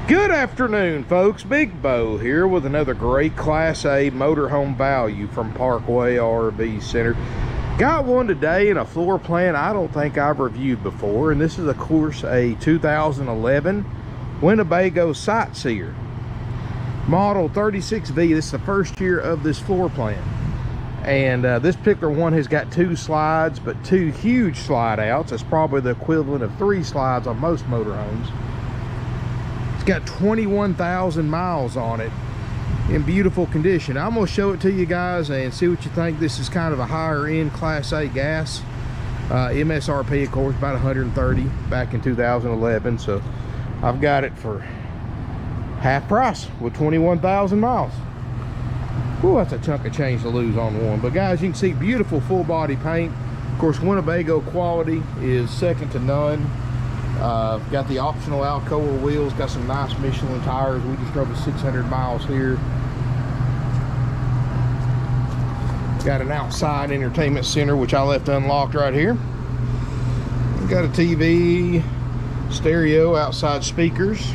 Good afternoon, folks. Big Bo here with another great Class A motorhome value from Parkway RV Center. Got one today in a floor plan I don't think I've reviewed before, and this is of course a 2011 Winnebago Sightseer model 36V. This is the first year of this floor plan, and this particular one has got 2 slides, but 2 huge slide outs. That's probably the equivalent of 3 slides on most motorhomes. Got 21,000 miles on it in beautiful condition. I'm going to show it to you guys and see what you think. This is kind of a higher end Class A gas. MSRP, of course, about 130 back in 2011. So I've got it for half price with 21,000 miles. Ooh, that's a chunk of change to lose on one. But guys, you can see beautiful full body paint. Of course, Winnebago quality is second to none. Got the optional Alcoa wheels, got some nice Michelin tires. We just drove 600 miles here. Got an outside entertainment center, which I left unlocked right here. Got a TV, stereo, outside speakers.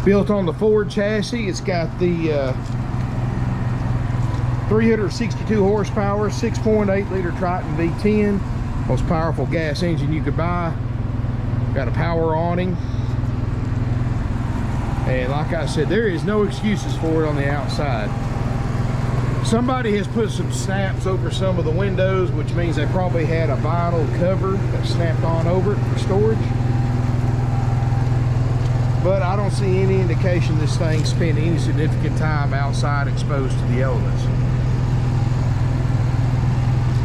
Built on the Ford chassis. It's got the 362 horsepower, 6.8 liter Triton V10. Most powerful gas engine you could buy. Got a power awning, and like I said, there is no excuses for it on the outside. Somebody has put some snaps over some of the windows, which means they probably had a vinyl cover that snapped on over it for storage, but I don't see any indication this thing spent any significant time outside exposed to the elements.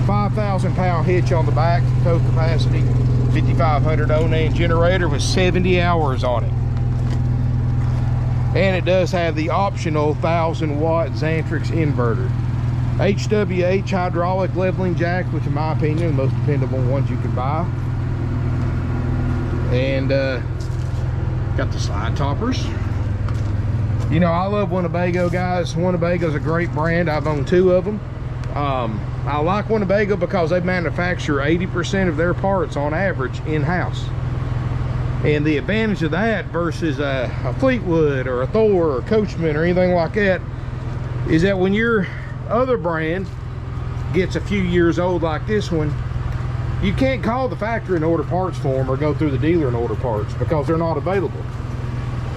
5,000 pound hitch on the back, tow capacity, 5,500 Onan generator with 70 hours on it. And it does have the optional 1,000 watt Xantrix inverter. HWH hydraulic leveling jack, which in my opinion, the most dependable ones you can buy. And got the slide toppers. You know, I love Winnebago, guys. Winnebago's a great brand. I've owned 2 of them. I like Winnebago because they manufacture 80% of their parts on average in-house. And the advantage of that versus a Fleetwood or a Thor or Coachman or anything like that is that when your other brand gets a few years old like this one, you can't call the factory and order parts for them or go through the dealer and order parts because they're not available.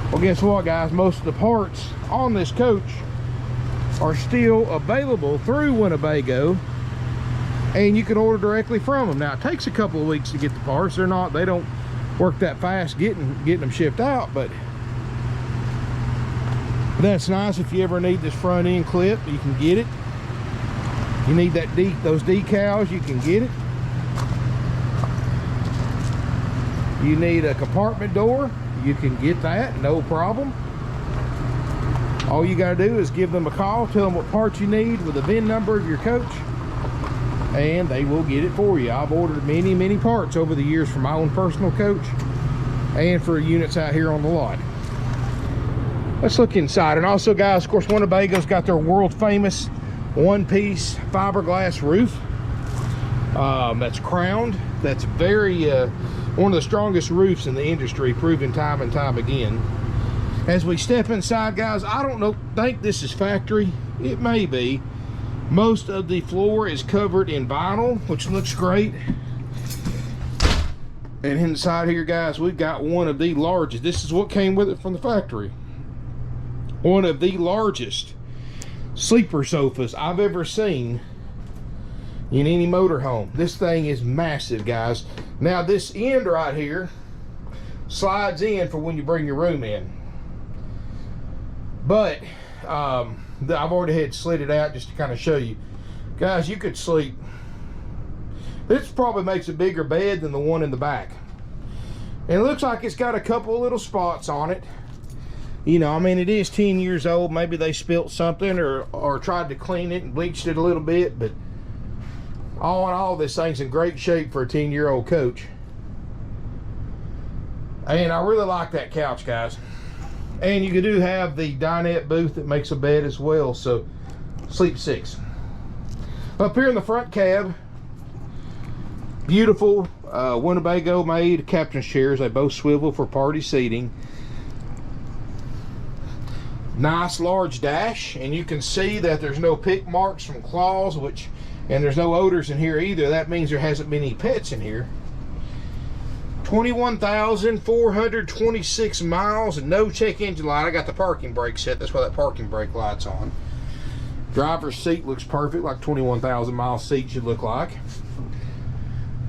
Well, guess what, guys? Most of the parts on this coach are still available through Winnebago, and you can order directly from them. Now, it takes a couple of weeks to get the parts. They don't work that fast getting them shipped out, but that's nice. If you ever need this front end clip, you can get it. You need those decals, you can get it. You need a compartment door, you can get that, no problem. All you got to do is give them a call, tell them what parts you need with the VIN number of your coach, and they will get it for you. I've ordered many parts over the years for my own personal coach and for units out here on the lot. Let's look inside. And also, guys, of course, Winnebago's got their world famous one-piece fiberglass roof that's crowned. That's very one of the strongest roofs in the industry, proven time and time again. As we step inside, guys, I don't think this is factory. It may be. Most of the floor is covered in vinyl, which looks great. And inside here, guys, we've got one of the largest. This is what came with it from the factory. One of the largest sleeper sofas I've ever seen in any motorhome. This thing is massive, guys. Now, this end right here slides in for when you bring your room in. But I've already had slid it out just to kind of show you. Guys, you could sleep. This probably makes a bigger bed than the one in the back. And it looks like it's got a couple of little spots on it. You know, I mean, it is 10 years old. Maybe they spilt something or tried to clean it and bleached it a little bit. But all in all, this thing's in great shape for a 10-year-old coach. And I really like that couch, guys. And you do have the dinette booth that makes a bed as well, so sleep 6. Up here in the front cab, beautiful Winnebago made captain's chairs. They both swivel for party seating. Nice large dash, and you can see that there's no pick marks from claws, and there's no odors in here either. That means there hasn't been any pets in here. 21,426 miles and no check engine light. I got the parking brake set. That's why that parking brake light's on. Driver's seat looks perfect, like 21,000 mile seat should look like.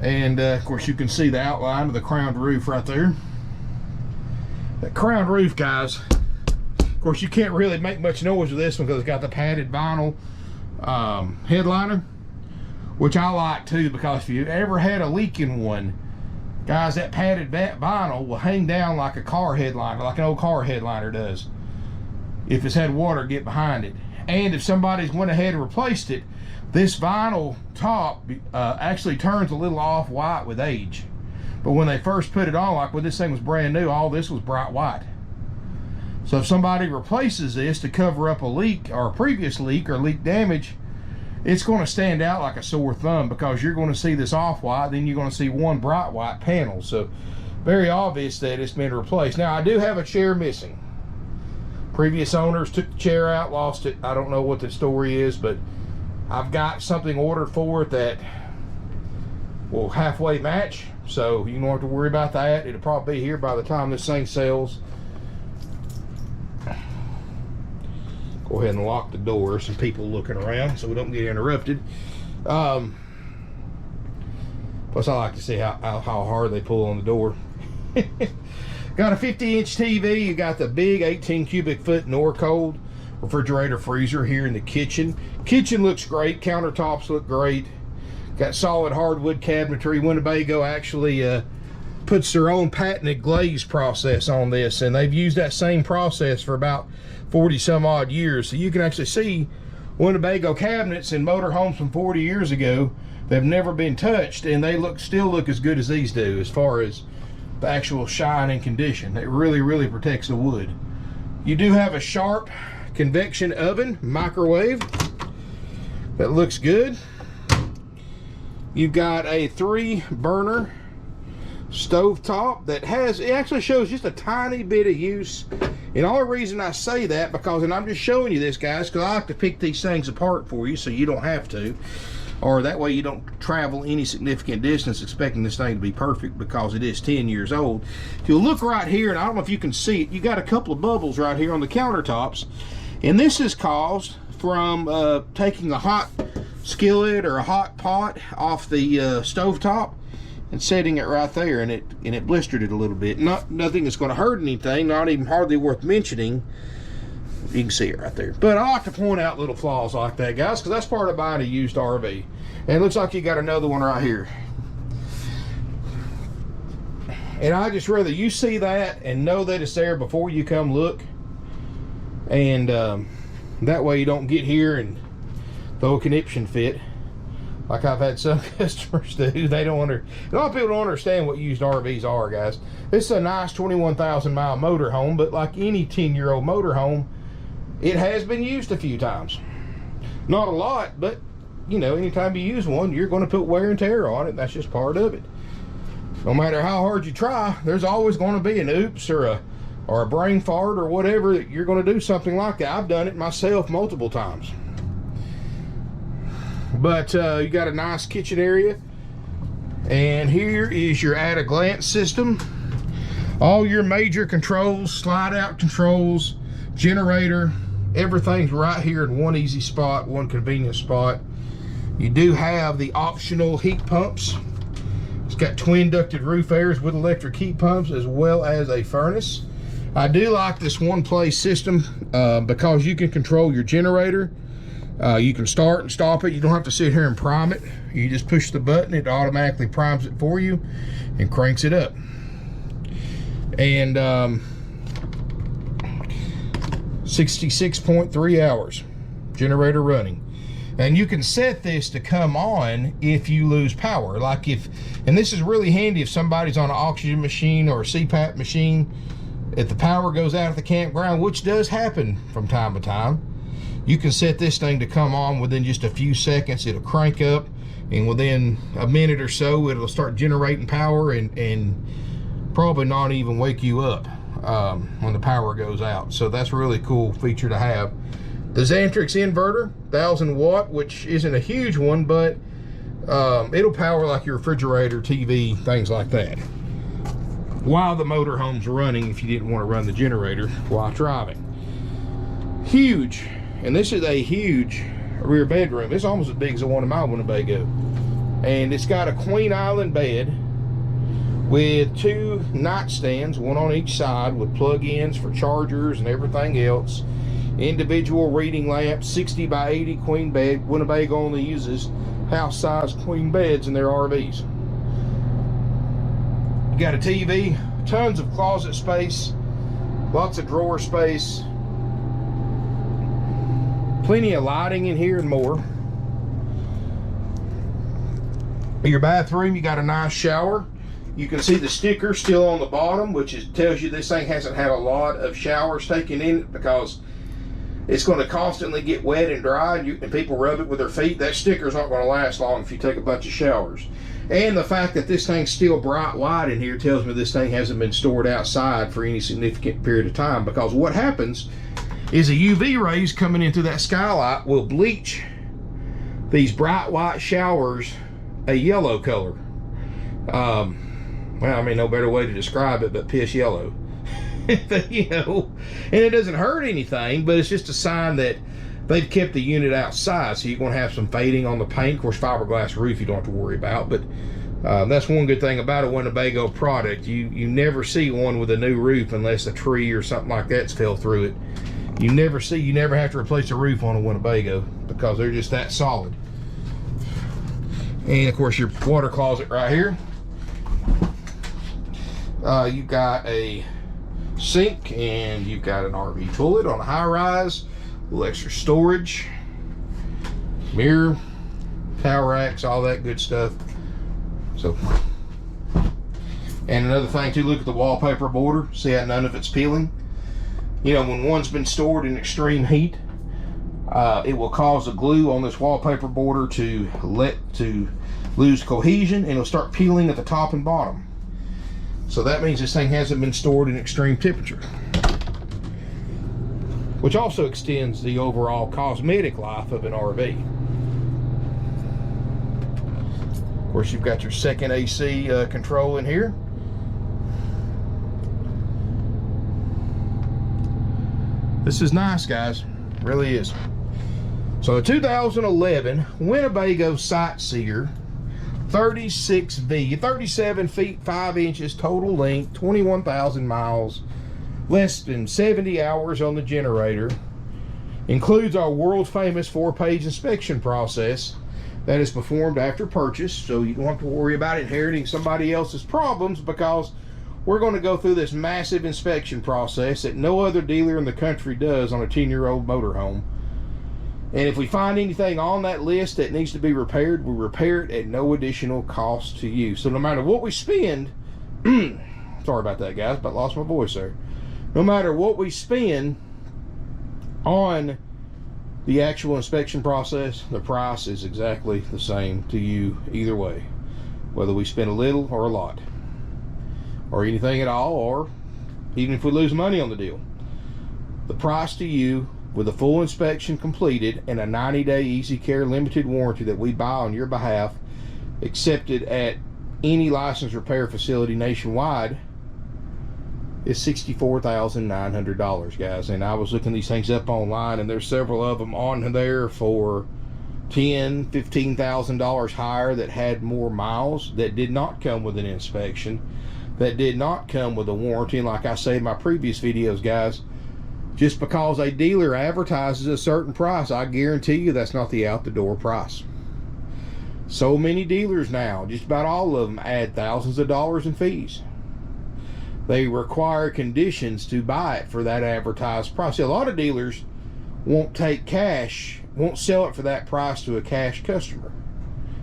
And of course you can see the outline of the crowned roof right there. That crowned roof, guys, of course you can't really make much noise with this one because it's got the padded vinyl headliner, which I like too, because if you ever had a leak in one, guys, that padded vinyl will hang down like a car headliner, like an old car headliner does, if it's had water get behind it. And if somebody's went ahead and replaced it, this vinyl top actually turns a little off-white with age. But when they first put it on, like when this thing was brand new, all this was bright white. So if somebody replaces this to cover up a leak or a previous leak or leak damage, it's going to stand out like a sore thumb, because you're going to see this off-white, then you're going to see one bright white panel. So very obvious that it's been replaced. Now I do have a chair missing. Previous owners took the chair out, lost it. I don't know what the story is, but I've got something ordered for it that will halfway match, so you don't have to worry about that. It'll probably be here by the time this thing sells. Go ahead and lock the door. Some people looking around so we don't get interrupted. Plus I like to see how hard they pull on the door. Got a 50-inch TV. You got the big 18 cubic foot Norcold refrigerator freezer here in the kitchen. Kitchen looks great. Countertops look great. Got solid hardwood cabinetry. Winnebago actually puts their own patented glaze process on this, and they've used that same process for about 40 some odd years. So you can actually see Winnebago cabinets in motorhomes from 40 years ago. They've never been touched, and they still look as good as these do as far as the actual shine and condition. It really protects the wood. You do have a Sharp convection oven microwave that looks good. You've got a 3-burner stove top that it actually shows just a tiny bit of use. And the only reason I say that, because, and I'm just showing you this, guys, because I like to pick these things apart for you so you don't have to, or that way you don't travel any significant distance expecting this thing to be perfect, because it is 10 years old. If you look right here, and I don't know if you can see it, you got a couple of bubbles right here on the countertops, and this is caused from taking a hot skillet or a hot pot off the stove top and setting it right there, and it blistered it a little bit. Nothing that's going to hurt anything, not even hardly worth mentioning. You can see it right there. But I like to point out little flaws like that, guys, because that's part of buying a used RV. And it looks like you got another one right here. And I just rather you see that and know that it's there before you come look. And that way you don't get here and throw a conniption fit like I've had some customers do. They don't a lot of people don't understand what used RVs are, guys. This is a nice 21,000 mile motorhome, but like any 10-year-old motorhome, it has been used a few times. Not a lot, but you know, anytime you use one, you're going to put wear and tear on it. That's just part of it. No matter how hard you try, there's always going to be an oops or a brain fart or whatever. You're going to do something like that. I've done it myself multiple times. But you got a nice kitchen area, and here is your at-a-glance system. All your major controls, slide-out controls, generator, everything's right here in one easy spot, one convenient spot. You do have the optional heat pumps. It's got twin ducted roof airs with electric heat pumps, as well as a furnace. I do like this one-place system because you can control your generator. You can start and stop it. You don't have to sit here and prime it. You just push the button, it automatically primes it for you and cranks it up. And 66.3 hours generator running. And you can set this to come on if you lose power. Like and this is really handy if somebody's on an oxygen machine or a CPAP machine. If the power goes out at the campground, which does happen from time to time, you can set this thing to come on within just a few seconds. It'll crank up and within a minute or so it'll start generating power and probably not even wake you up when the power goes out. So that's a really cool feature to have. The Xantrix inverter, 1000 watt, which isn't a huge one, but it'll power like your refrigerator, TV, things like that, while the motorhome's running, if you didn't want to run the generator while driving. Huge, and this is a huge rear bedroom. It's almost as big as the one in my Winnebago, and it's got a queen island bed with 2 nightstands, one on each side, with plug-ins for chargers and everything else. Individual reading lamps, 60 by 80 queen bed. Winnebago only uses house-sized queen beds in their RVs. You got a TV, tons of closet space, lots of drawer space, plenty of lighting in here and more. Your bathroom, you got a nice shower. You can see the sticker still on the bottom, which tells you this thing hasn't had a lot of showers taken in it, because it's going to constantly get wet and dry, and people rub it with their feet. That sticker's not going to last long if you take a bunch of showers. And the fact that this thing's still bright white in here tells me this thing hasn't been stored outside for any significant period of time, because what happens is the UV rays coming in through that skylight will bleach these bright white showers a yellow color. Well, I mean, no better way to describe it but piss yellow. You know, and it doesn't hurt anything, but it's just a sign that they've kept the unit outside, so you're going to have some fading on the paint. Of course, fiberglass roof you don't have to worry about, but that's one good thing about a Winnebago product. You never see one with a new roof unless a tree or something like that's fell through it. You never have to replace a roof on a Winnebago because they're just that solid. And of course, your water closet right here. You've got a sink, and you've got an RV toilet on a high-rise, a little extra storage, mirror, power racks, all that good stuff. So, and another thing too, look at the wallpaper border. See how none of it's peeling? You know, when one's been stored in extreme heat, it will cause the glue on this wallpaper border to lose cohesion, and it'll start peeling at the top and bottom. So that means this thing hasn't been stored in extreme temperature, which also extends the overall cosmetic life of an RV. Of course, you've got your second AC control in here. This is nice, guys. It really is. So the 2011 Winnebago Sightseer 36V, 37 feet 5 inches total length, 21,000 miles, less than 70 hours on the generator. Includes our world famous 4-page inspection process that is performed after purchase, so you don't have to worry about inheriting somebody else's problems, because we're going to go through this massive inspection process that no other dealer in the country does on a 10-year-old motorhome. And if we find anything on that list that needs to be repaired, we repair it at no additional cost to you. So no matter what we spend, sorry about that, guys, but lost my voice there. No matter what we spend on the actual inspection process, the price is exactly the same to you either way, whether we spend a little or a lot, or anything at all, or even if we lose money on the deal. The price to you, with a full inspection completed and a 90-day Easy Care limited warranty that we buy on your behalf, accepted at any licensed repair facility nationwide, is $64,900, guys. And I was looking these things up online, and there's several of them on there for $10,000, $15,000 higher that had more miles, that did not come with an inspection, that did not come with a warranty. And like I say in my previous videos, guys, just because a dealer advertises a certain price, I guarantee you that's not the out-the-door price. So many dealers now, just about all of them, add thousands of dollars in fees. They require conditions to buy it for that advertised price. See, a lot of dealers won't take cash, won't sell it for that price to a cash customer,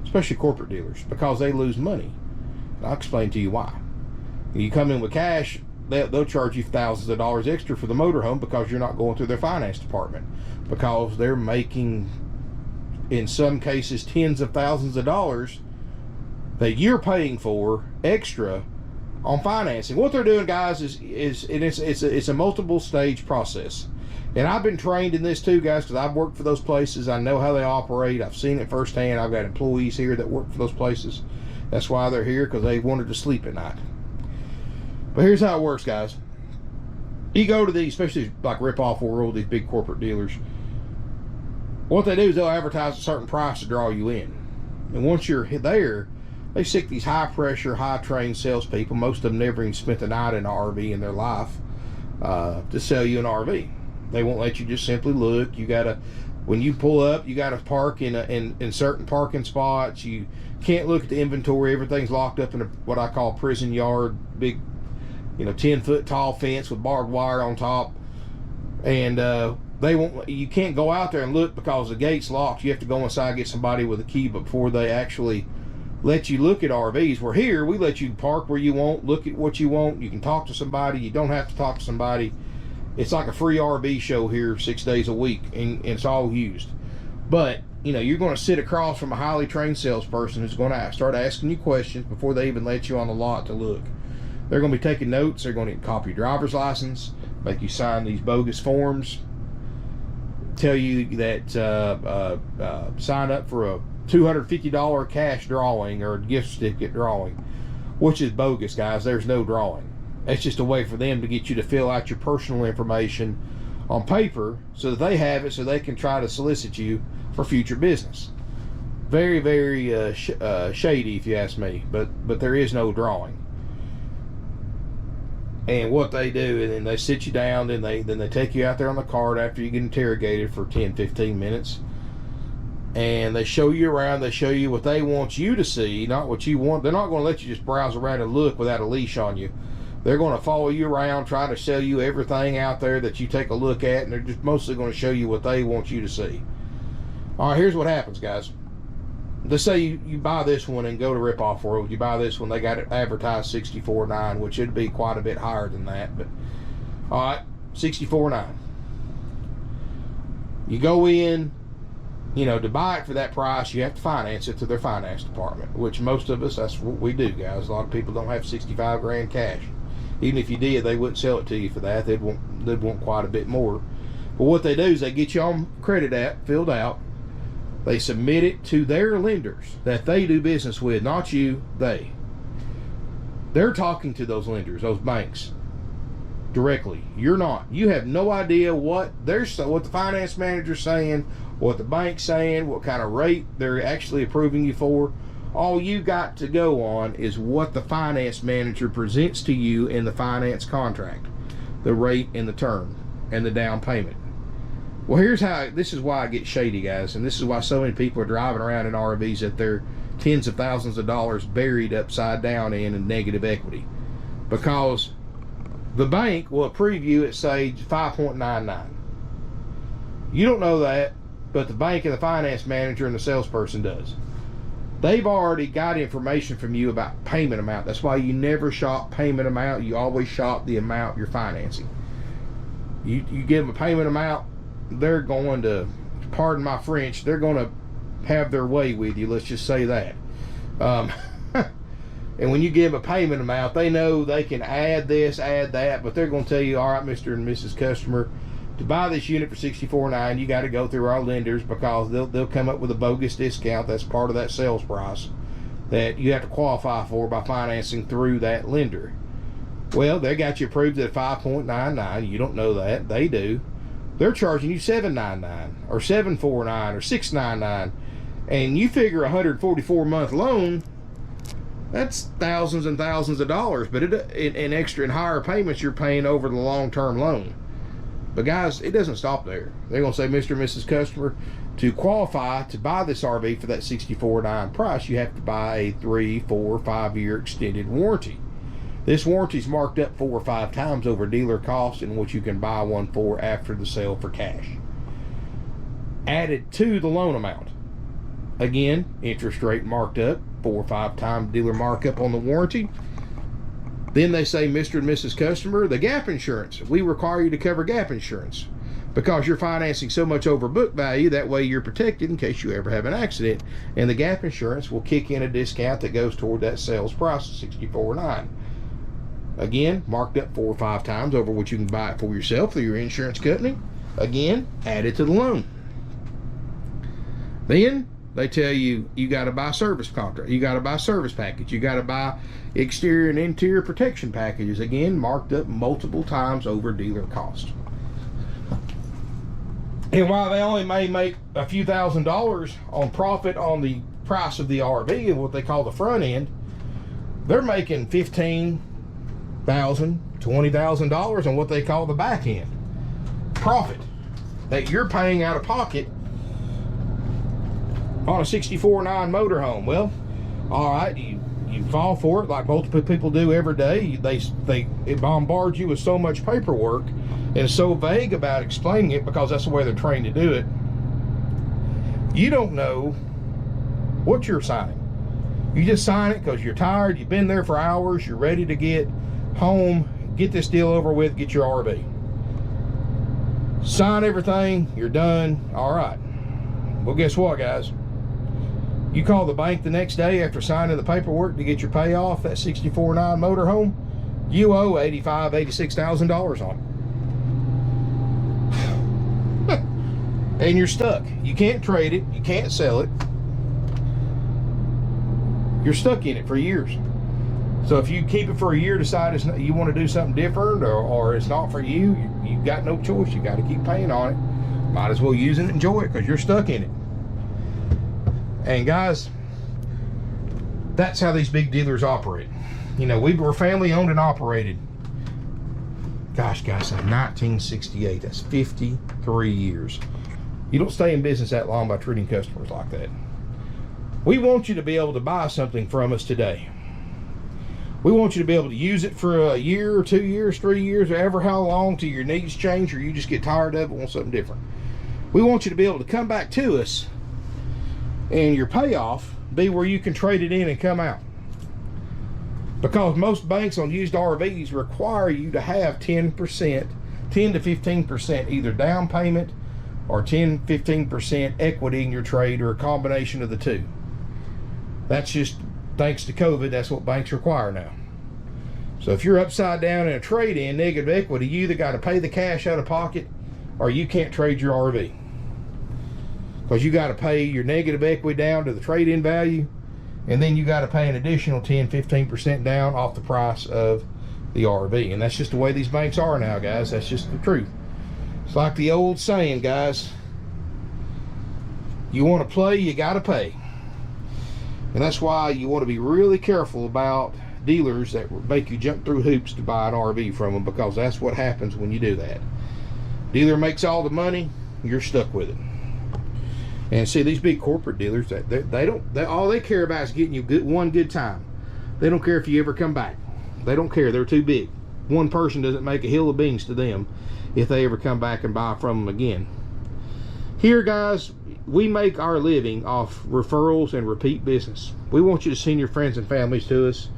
especially corporate dealers, because they lose money. I'll explain to you why. You come in with cash, they'll charge you thousands of dollars extra for the motorhome because you're not going through their finance department, because they're making in some cases tens of thousands of dollars that you're paying for extra on financing. What they're doing, guys, it's a multiple stage process. And I've been trained in this too, guys, because I've worked for those places. I know how they operate. I've seen it firsthand. I've got employees here that work for those places. That's why they're here, because they wanted to sleep at night. But here's how it works, guys. You go to these, especially like Rip-Off World, these big corporate dealers. What they do is they'll advertise a certain price to draw you in. And once you're there, they stick these high-pressure, high-trained salespeople. Most of them never even spent the night in an RV in their life to sell you an RV. They won't let you just simply look. You gotta, when you pull up, you gotta park in certain parking spots. You can't look at the inventory. Everything's locked up in what I call prison yard, big, 10-foot tall fence with barbed wire on top. And they won't. You can't go out there and look because the gate's locked. You have to go inside and get somebody with a key before they actually let you look at RVs. Where here, we let you park where you want, look at what you want. You can talk to somebody. You don't have to talk to somebody. It's like a free RV show here 6 days a week, and it's all used. But, you're going to sit across from a highly trained salesperson who's going to start asking you questions before they even let you on the lot to look. They're going to be taking notes. They're going to copy your driver's license, make you sign these bogus forms, tell you that sign up for a $250 cash drawing or gift certificate drawing, which is bogus, guys. There's no drawing. It's just a way for them to get you to fill out your personal information on paper so that they have it, so they can try to solicit you for future business. Very, very shady, if you ask me. But there is no drawing. And what they do, and then they sit you down, then they take you out there on the cart after you get interrogated for 10-15 minutes. And they show you around. They show you what they want you to see, not what you want. They're not going to let you just browse around and look without a leash on you. They're going to follow you around, try to sell you everything out there that you take a look at, and they're just mostly going to show you what they want you to see. All right, here's what happens, guys. Let's say you buy this one and go to Rip-Off World. You buy this one, they got it advertised $64,900, which would be quite a bit higher than that. But all right, $64,900. You go in, to buy it for that price, you have to finance it to their finance department, which most of us, that's what we do, guys. A lot of people don't have $65,000 cash. Even if you did, they wouldn't sell it to you for that. They'd want quite a bit more. But what they do is they get you on credit app filled out. They submit it to their lenders that they do business with, not you, they. They're talking to those lenders, those banks, directly. You're not. You have no idea what the finance manager's saying, what the bank's saying, what kind of rate they're actually approving you for. All you got to go on is what the finance manager presents to you in the finance contract, the rate and the term and the down payment. Well, this is why I get shady, guys, and this is why so many people are driving around in RVs that they're tens of thousands of dollars buried upside down in negative equity. Because the bank will approve you at, say, 5.99. You don't know that, but the bank and the finance manager and the salesperson does. They've already got information from you about payment amount. That's why you never shop payment amount. You always shop the amount you're financing. You give them a payment amount, they're going to, pardon my French, they're going to have their way with you. Let's just say that. And when you give them a payment amount, they know they can add this, add that, but they're going to tell you, all right, Mr. and Mrs. Customer, to buy this unit for $64,900, you got to go through our lenders, because they'll come up with a bogus discount. That's part of that sales price that you have to qualify for by financing through that lender. Well, they got you approved at 5.99. You don't know that. They do. They're charging you $799 or $749 or $699, and you figure a 144-month loan, that's thousands and thousands of dollars, but in extra and higher payments you're paying over the long-term loan. But guys, it doesn't stop there. They're going to say, Mr. and Mrs. Customer, to qualify to buy this RV for that $64,900 price, you have to buy a 3, 4, 5-year extended warranty. This warranty is marked up 4 or 5 times over dealer cost, and what you can buy one for after the sale for cash. Added to the loan amount. Again, interest rate marked up 4 or 5 times dealer markup on the warranty. Then they say, Mr. and Mrs. Customer, the gap insurance. We require you to cover gap insurance. because you're financing so much over book value. That way you're protected in case you ever have an accident, and the gap insurance will kick in a discount that goes toward that sales price of $64.09. Again, marked up 4 or 5 times over what you can buy it for yourself through your insurance company. Again, added to the loan. Then they tell you you got to buy service contract, you got to buy service package, you got to buy exterior and interior protection packages. Again, marked up multiple times over dealer cost. And while they only may make a few $1,000s on profit on the price of the RV and what they call the front end, they're making $15,000, $20,000 on what they call the back end profit that you're paying out of pocket on a $64.09 motorhome. Well, all right, you fall for it like multiple people do every day. It bombards you with so much paperwork and so vague about explaining it, because that's the way they're trained to do it. You don't know what you're signing. You just sign it because you're tired, you've been there for hours, you're ready to get home, get this deal over with, get your RV. Sign everything, you're done. All right. Well, guess what, guys? You call the bank the next day after signing the paperwork to get your payoff, that $64.09 motorhome, you owe $85,000, $86,000 on it. And you're stuck. You can't trade it, you can't sell it. You're stuck in it for years. So if you keep it for a year, decide you want to do something different, or it's not for you, you've got no choice. You got to keep paying on it. Might as well use it and enjoy it, because you're stuck in it. And guys, that's how these big dealers operate. You know, we were family owned and operated. Gosh, guys, in 1968, that's 53 years. You don't stay in business that long by treating customers like that. We want you to be able to buy something from us today. We want you to be able to use it for a year or 2 years, 3 years, or ever how long till your needs change or you just get tired of it and want something different. We want you to be able to come back to us and your payoff be where you can trade it in and come out. Because most banks on used RVs require you to have 10% to 15% either down payment or 10-15% equity in your trade, or a combination of the two. That's just, thanks to COVID, that's what banks require now. So if you're upside down in a trade-in, negative equity, you either got to pay the cash out of pocket or you can't trade your RV. Because you got to pay your negative equity down to the trade-in value, and then you got to pay an additional 10-15% down off the price of the RV. And that's just the way these banks are now, guys. That's just the truth. It's like the old saying, guys, you want to play, you got to pay. And that's why you want to be really careful about dealers that make you jump through hoops to buy an RV from them, because that's what happens when you do that. Dealer makes all the money, you're stuck with it. And see, these big corporate dealers, all they care about is getting you one good time. They don't care if you ever come back. They don't care. They're too big. One person doesn't make a hill of beans to them if they ever come back and buy from them again. Here, guys, we make our living off referrals and repeat business. We want you to send your friends and families to us.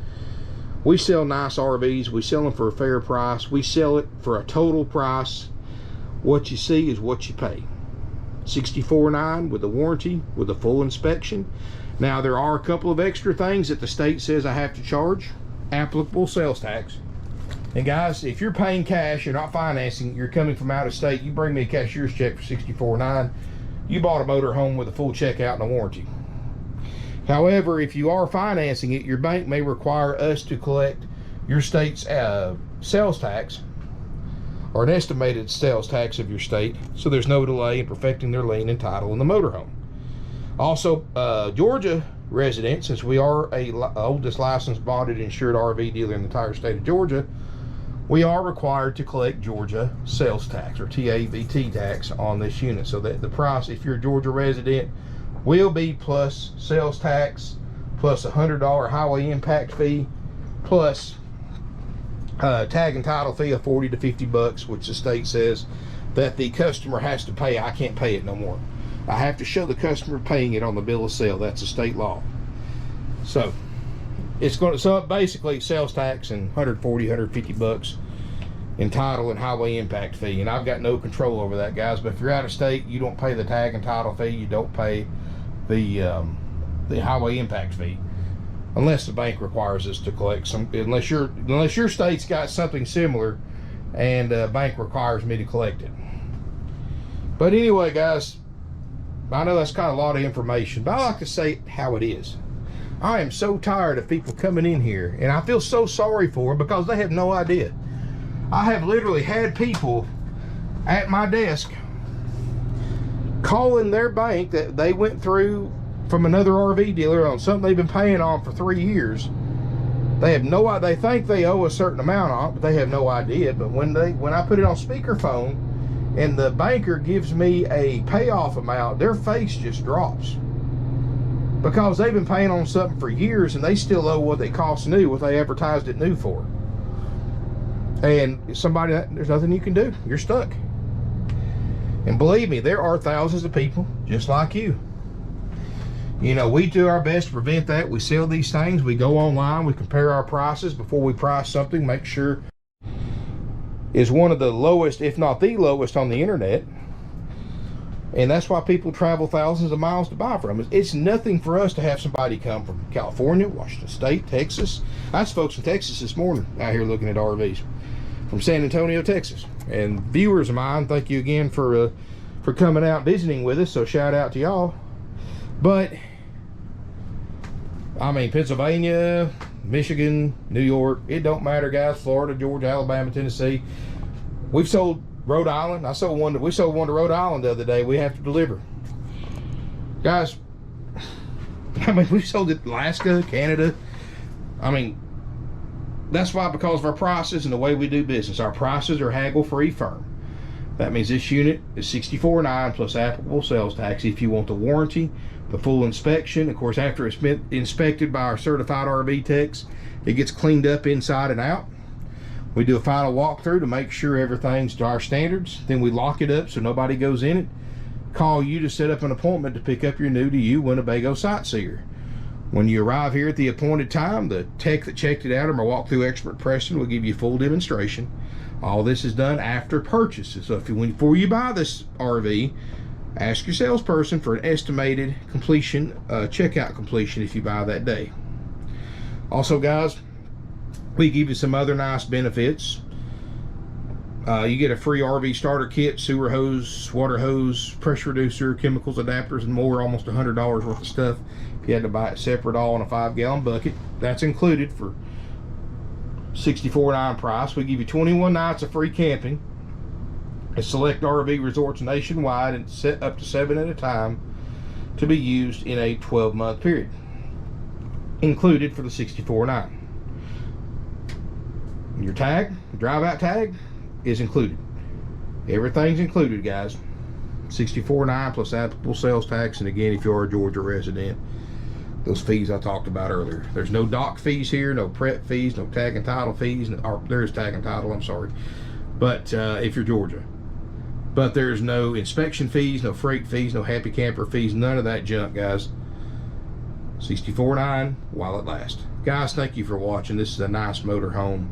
We sell nice RVs. We sell them for a fair price. We sell it for a total price. What you see is what you pay. $64.09 with a warranty, with a full inspection. Now, there are a couple of extra things that the state says I have to charge. Applicable sales tax. And guys, if you're paying cash, you're not financing, you're coming from out of state, you bring me a cashier's check for $64.09, you bought a motor home with a full checkout and a warranty. However, if you are financing it, your bank may require us to collect your state's sales tax, or an estimated sales tax of your state, so there's no delay in perfecting their lien and title in the motorhome. Also, Georgia residents, since we are a oldest licensed, bonded, insured RV dealer in the entire state of Georgia, we are required to collect Georgia sales tax, or TAVT tax, on this unit. So that the price, if you're a Georgia resident, will be plus sales tax, plus a $100 highway impact fee, plus tag and title fee of $40 to $50, which the state says that the customer has to pay. I can't pay it no more. I have to show the customer paying it on the bill of sale. That's a state law. So it's going to, so basically sales tax and $140, $150 in title and highway impact fee, and I've got no control over that, guys. But if you're out of state, you don't pay the tag and title fee. You don't pay the highway impact fee, unless the bank requires us to collect some. Unless your state's got something similar, and the bank requires me to collect it. But anyway, guys, I know that's kind of a lot of information, but I like to say it how it is. I am so tired of people coming in here, and I feel so sorry for them because they have no idea. I have literally had people at my desk calling their bank that they went through from another RV dealer on something they've been paying on for 3 years. They have no idea. They think they owe a certain amount on it, but they have no idea. But when I put it on speakerphone and the banker gives me a payoff amount, their face just drops, because they've been paying on something for years and they still owe what they cost new, what they advertised it new for. And somebody, there's nothing you can do. You're stuck. And believe me, there are thousands of people just like you. You know, we do our best to prevent that. We sell these things. We go online. We compare our prices before we price something. Make sure it's one of the lowest, if not the lowest, on the internet. And that's why people travel thousands of miles to buy from us. It's nothing for us to have somebody come from California, Washington State, Texas. I had folks in Texas this morning out here looking at RVs from San Antonio, Texas. And viewers of mine, thank you again for coming out visiting with us. So shout out to y'all. But I mean, Pennsylvania, Michigan, New York, it don't matter, guys. Florida, Georgia, Alabama, Tennessee. We've sold Rhode Island. We sold one to Rhode Island the other day. We have to deliver, guys. I mean, we've sold it Alaska, Canada. I mean, that's why, because of our prices and the way we do business. Our prices are haggle-free firm. That means this unit is $64,900 plus applicable sales tax. If you want the warranty, the full inspection, of course, after it's been inspected by our certified RV techs, it gets cleaned up inside and out. We do a final walkthrough to make sure everything's to our standards. Then we lock it up so nobody goes in it. Call you to set up an appointment to pick up your new to you Winnebago Sightseer. When you arrive here at the appointed time, the tech that checked it out, or my walkthrough expert Preston, will give you a full demonstration. All this is done after purchase. So before you buy this RV, ask your salesperson for an estimated completion, checkout completion if you buy that day. Also, guys, we give you some other nice benefits. You get a free RV starter kit, sewer hose, water hose, pressure reducer, chemicals, adapters, and more. Almost $100 worth of stuff. If you had to buy it separate, all in a 5-gallon bucket, that's included for $64,900 price. We give you 21 nights of free camping at select RV resorts nationwide, and set up to 7 at a time to be used in a 12-month period. Included for the $64,900. Your tag, drive out tag, is included. Everything's included, guys. $64,900 plus applicable sales tax. And again, if you are a Georgia resident, those fees I talked about earlier. There's no dock fees here, no prep fees, no tag and title fees. Or there is tag and title, I'm sorry. But if you're Georgia. But there's no inspection fees, no freight fees, no happy camper fees, none of that junk, guys. $64,900 while it lasts. Guys, thank you for watching. This is a nice motorhome.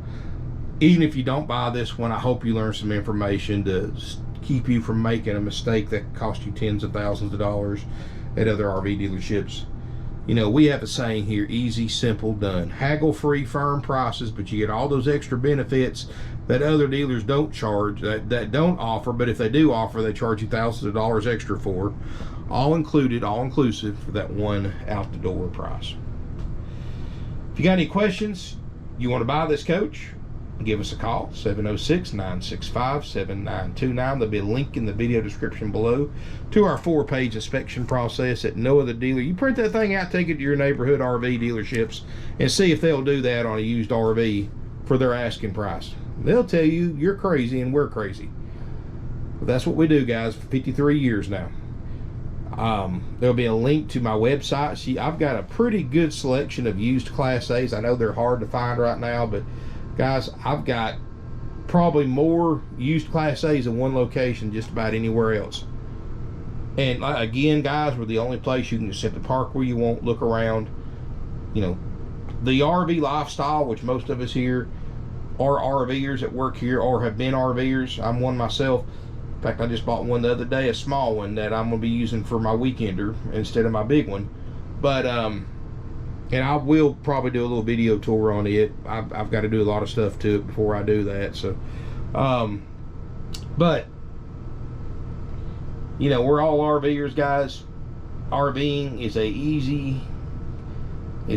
Even if you don't buy this one, I hope you learn some information to keep you from making a mistake that cost you tens of thousands of dollars at other RV dealerships. You know, we have a saying here: easy, simple, done. Haggle-free, firm prices, but you get all those extra benefits that other dealers don't charge, that don't offer, but if they do offer, they charge you thousands of dollars extra for. All included, all inclusive for that one out the door price. If you got any questions, you want to buy this coach, give us a call, 706-965-7929. There'll be a link in the video description below to our 4-page inspection process at no other dealer. You print that thing out, take it to your neighborhood RV dealerships, and see if they'll do that on a used RV for their asking price. They'll tell you you're crazy and we're crazy. But that's what we do, guys, for 53 years now. There'll be a link to my website. See, I've got a pretty good selection of used Class A's. I know they're hard to find right now, but guys, I've got probably more used Class A's in one location just about anywhere else. And again, guys, we're the only place you can just simply park where you want, look around. You know, the RV lifestyle, which most of us here are RVers that work here or have been RVers. I'm one myself. In fact, I just bought one the other day, a small one that I'm going to be using for my weekender instead of my big one. But and I will probably do a little video tour on it. I've got to do a lot of stuff to it before I do that. So but you know, we're all RVers, guys. RVing is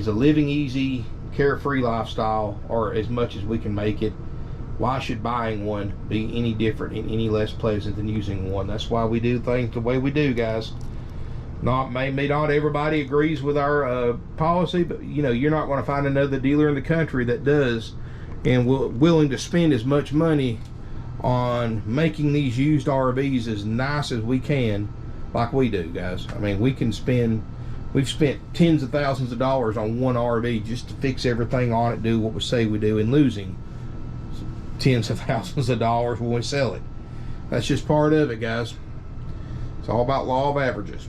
a living easy, carefree lifestyle, or as much as we can make it. Why should buying one be any different and any less pleasant than using one? That's why we do things the way we do, guys. Maybe not everybody agrees with our policy, but you know, you're not going to find another dealer in the country that does and willing to spend as much money on making these used RVs as nice as we can, like we do, guys. I mean, we've spent tens of thousands of dollars on one RV just to fix everything on it, do what we say we do, and losing tens of thousands of dollars when we sell it. That's just part of it, guys. It's all about law of averages.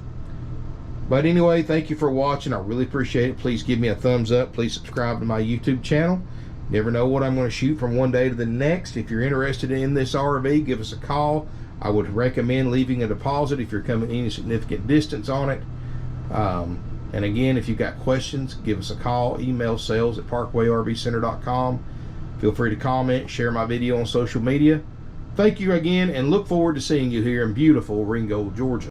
But anyway, thank you for watching. I really appreciate it. Please give me a thumbs up. Please subscribe to my YouTube channel. Never know what I'm going to shoot from one day to the next. If you're interested in this RV, give us a call. I would recommend leaving a deposit if you're coming any significant distance on it. And again, if you've got questions, give us a call. Email sales@parkwayrvcenter.com. Feel free to comment, share my video on social media. Thank you again, and look forward to seeing you here in beautiful Ringgold, Georgia.